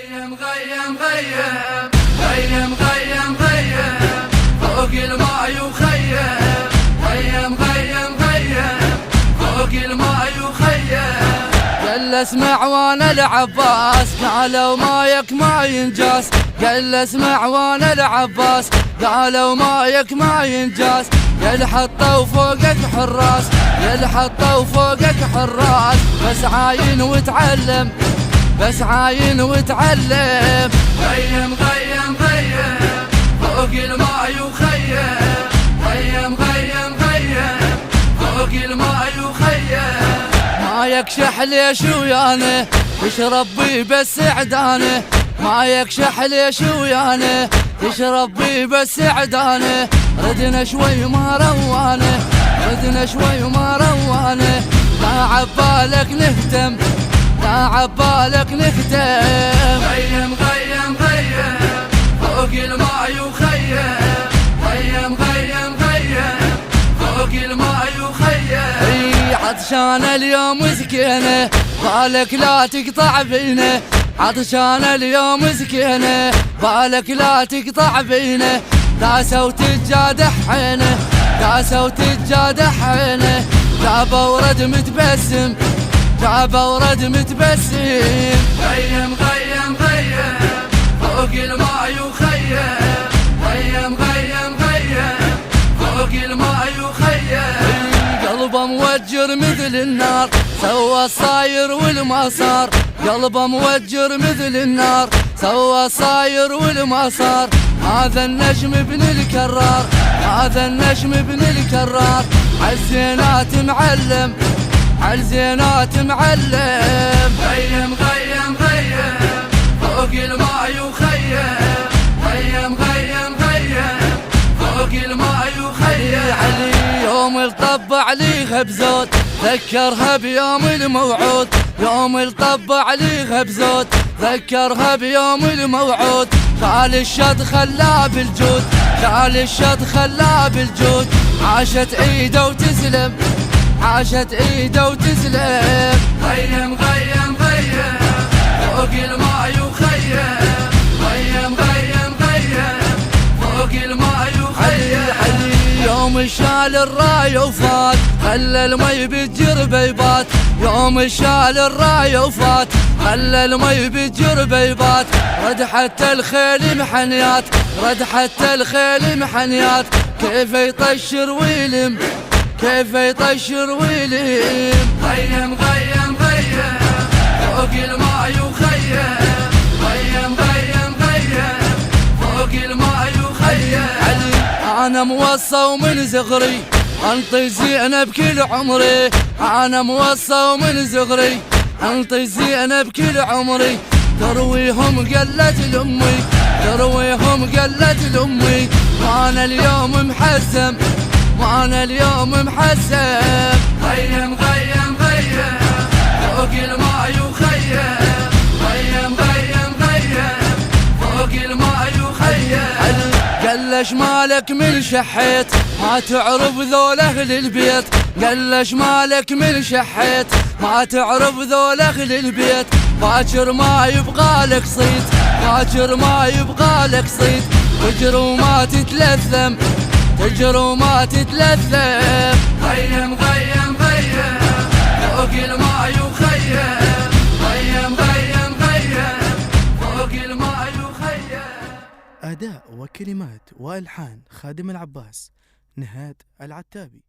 غيم غيم غيم غيم غيم غيم فوق الماء يخيم غيم غيم غيم فوق الماء يخيم. جلس معوان العباس قالوا مايك ما ينجاس، جلس معوان العباس قالوا مايك ما ينجاس. يلحطوا فوقك حراس، يلحطوا فوقك حراس، بس عاين وتعلم، بس عاين وتعلم. غيم غيم غيم فوق الماء يخيم غيم غيم غيم فوق الماء يخيم. ما يكشح ليش ويانه تشرب بي بس عدانه، ما يكشح ليش ويانه تشرب بي بس عدانه. ردنا شوي ما روانه، ردنا شوي ما روانه. لا عبالك نهتم، لا عبالك نهتم. غيم غيم غيم فوق الماء يخيم غيم غيم غيم فوق الماء يخيم. عطشان اليوم سكينه بالك لا تقطع بينه، عطشان اليوم سكينه بالك لا تقطع بينه. داسوا تجادح عينه، داسوا تجادح عينه. جابوا ورد متبسم، جابوا ورد متبسم. غيم غيم غيم فوق الماء يخيم غيم غيم غيم فوق الماء يخيم. قلبه موجر مثل النار سوى الصاير والمصار، قلبه موجر مثل النار سوى الصاير والمصار. هذا النجم ابن الكرار، هذا النجم ابن الكرار. عالزينات معلم، عالزينات معلم. غيم غيم غيم فوق الماء يخيم غيم غيم غيم فوق الماء يخيم. علي يوم الطبع لي غبزوت ذكرها بيوم الموعود، يوم الطبع لي غبزوت ذكرها بيوم الموعود. خال الشد خلاه بالجود، خال الشد خلاه بالجود. عاشت ايده وتسلم، عاشت ايده وتسلم. غيم غيم غيم فوق الماء يخيم غيم غيم غيم فوق الماء يخيم. علي يوم شال الراي وفات خلى المي بالجربيبات، يوم شال الراي وفات خلى المي بالجربيبات. رد حتى الخيل محنيات، رد حتى الخيل محنيات. كيف يطشر ويلم، كيف يطشر ويلم. غيم غيم غيم فوق الماء يخيم غيم غيم غيم فوق الماء يخيم. علي انا موصى ومن صغري انطي زينب كل عمري، انا موصى ومن صغري انطي زينب كل عمري. ترويهم قلت لامي، ترويهم قلت لامي. وانا اليوم محزم، وانا اليوم محزم. غيم غيم غيم فوق الماء يخيم غيم غيم غيم فوق الماء يخيم. قلش مالك من شحيت ما تعرف ذول اهل البيت، قلش مالك من شحيت ما تعرف ذول اهل البيت. باكر ما يبغالك صيت، باكر ما يبغالك صيت. تجر وما تتلثم، تجر وما تتلثم. غيم غيم غيم فوق الماء يخيم غيم غيم غيم فوق الماء يخيم. أداء وكلمات وألحان خادم العباس نهاد العتابي.